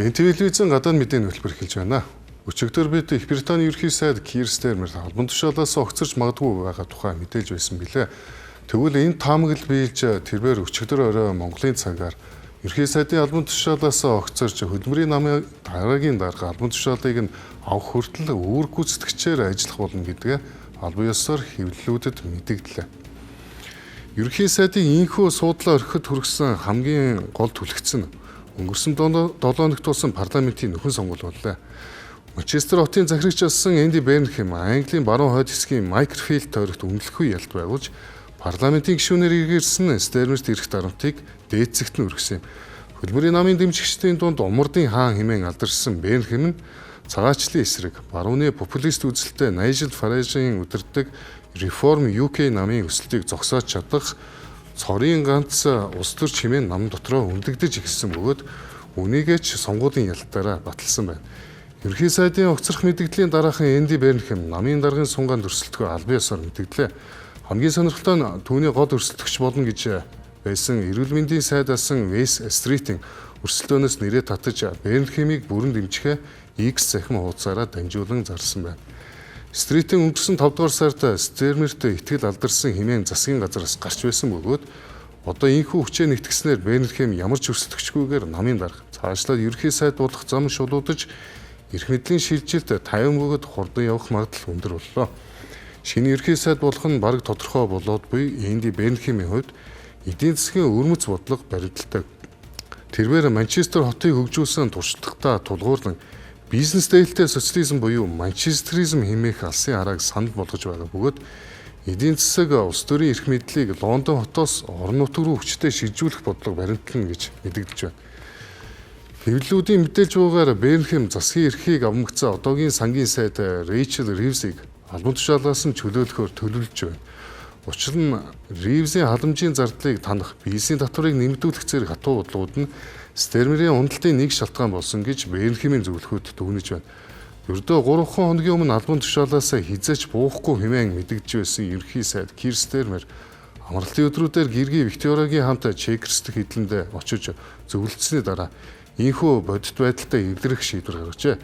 телевизэн гадаад мэдээний хөтөлбөр эхэлж байна. Өчигдөр бид Их Британий ерөнхий сайд Кир Стармер албан тушаалаас огцорч магадгүй байгаа тухай мэдээлж байсан билээ. Тэгвэл энэ таамаглал биелж тэрээр өчигдөр орой Монголын цагаар ерөнхий сайдын албан тушаалаас огцорч хөдөлмөрийн намын дараагийн дарга албан тушаалыг нь авах хүртэл үүрэг гүйцэтгэгчээр ажиллах болно гэдгээ албан ёсоор хэвлэлүүдэд мэдэгдлээ. Ерөнхий сайдын инхүү суудлаа орхид хүргэсэн хамгийн гол түлхэгц нь өнгөрсөн 7 хоногт болсон парламентын нөхөн сонгуул боллоо. Манчестер хотын захирагч болсон Энди Бернхэм Английн баруун хойд хэсгийн Майкерфилд тойрогт үнэлэхгүй ялт байгуулж парламентын гишүүнээр иргэрсэн Стермерт ирэх дарамтыг дээдсэгт нь өргөсөн юм. Хөдөлмөрийн намын дэмжигчдийн дунд умардын хаан хэмээн алдаршсан Бернхэм нь цагаачлалын эсрэг барууны популист үзэлтэй Найжел Фаражийн удирддаг Reform UK намын өсөлтийг зогсоож чадах цорын ганц улс төр чимээ нам дотроо өндөгдөж ихсэн бөгөөд үнийгээ ч сонгуулийн ялтаараа баталсан байна. Ерөнхий сайдын огцрох мэдэгдлийн дараахан Энди Бернхэм намын даргын сунгаанд өрсөлдөхөөр албан ёсоор мэдэгдлээ. Хамгийн сонирхолтой нь түүний гол өрсөлдөгч болно гэж байсан эрүүл мэндийн сайд асан Вэс Стритийн өрсөлдөөнөөс нэрээ татаж Бернхэмийг бүрэн дэмжихээ X захим хуудасаараа дамжуулан зарсан байна. Стритийн өнгөрсөн 5 дугаар сард Стермерт итгэл алдарсан хэмээн засгийн газараас гарч байсан бөгөөд одоо инхүү хүчээ нэгтгэснээр Бернхэм ямар ч өрсөлдөгчгүйгээр намын дарга цаашлаад ерөнхий сайд болох зам шулуудаж эрх мэдлийн шилжилт 50 бөгөөд хурдан явах магадлал өндөр боллоо. Шинэ ерөнхий сайд болох нь бараг тодорхой болоод буй Энди Бернхэмийн хувьд эдийн засгийн өрмөц бодлого баримталдаг. Тэрээр Манчестер хотыг хөгжүүлсэн туршлагатай тулгуурлан бизнес дэйлтэй социализм буюу манчестеризм хэмээх алсын харааг санал болгож байгаа бөгөөд эдийн засаг улс төрийн эрх мэдлийг Лондон хотоос орон нутг руу хүчтэй шилжүүлэх бодлого баримтлана гэж мэдэгдэж байна. Хэвлэлүүдийн мэдээлж байгаагаар Бернхэм засгийн эрхийг авмагцаа одоогийн сангийн сайд Рэйчел Ривзийг албан тушаалаас нь чөлөөлөхөөр төлөвлөж байна. Учир нь Ривзийн халамжийн зардлыг танах бизнесийн татварыг нэмэгдүүлэх зэрэг хатуу бодлогууд нь Стермерийн уналтын нэг шалтгаан болсон гэж Бернхэмийн зөвлөхөд дүгнэж байна. Ердөө 3 хоногийн өмнө албан тушаалаас хизээч буухгүй хэмээн мэдэгдэж байсан ерөнхий сайд Кир Стармер амралтын өдрүүдээр гэргий Викториягийн хамт Чекерс дэх эдлэнд очиж зөвлөдсөний дараа инхүү бодит байдалтай эвлэрэх шийдвэр гаргажээ.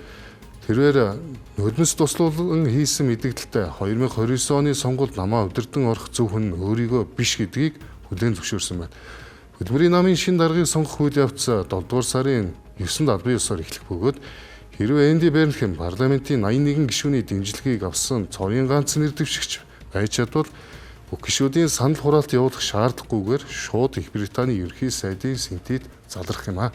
Тэрээр нулимс туслуулан хийсэн мэдэгдэлтэй 2029 оны сонгуульд намаа удирдан орох зөв хүн өөрийгөө биш гэдгийг хүлээн зөвшөөрсөн байна. Хөдөлмөрийн намын шинэ даргыг сонгох үйл явц 7 дугаар сарын 9-нд албан ёсоор эхлэх бөгөөд хэрвээ Энди Бернхэм парламентын 81 гишүүний дэмжлэгийг авсан цорын ганц нэр дэвшигч байж чадвал бүх гишүүдийн санал хураалт явуулах шаардлагагүйгээр шууд Их Британий ерөнхий сайдын сэнтийд залрах юм аа.